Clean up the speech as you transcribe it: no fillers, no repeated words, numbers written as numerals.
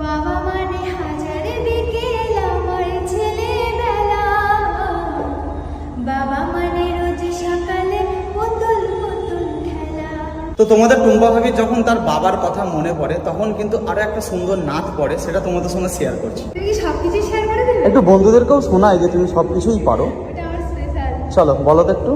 বাবা মানে হাজারে বিকেল আমার ছেলেবেলা, বাবা মানে রোজ সকালে পুতুল পুতুল খেলা। তো তোমাদের টুম্পা ভাবির যখন তার বাবার কথা মনে পড়ে তখন কিন্তু আরো একটা সুন্দর নাচ পড়ে, সেটা তোমাদের সঙ্গে শেয়ার করছি। তুমি কি সবকিছু শেয়ার করে দেবে? একটু বন্ধুদেরকেও শোনাই যে তুমি সবকিছুই পারো। এটা আমার স্পেশাল। চলো বলো তো একটু।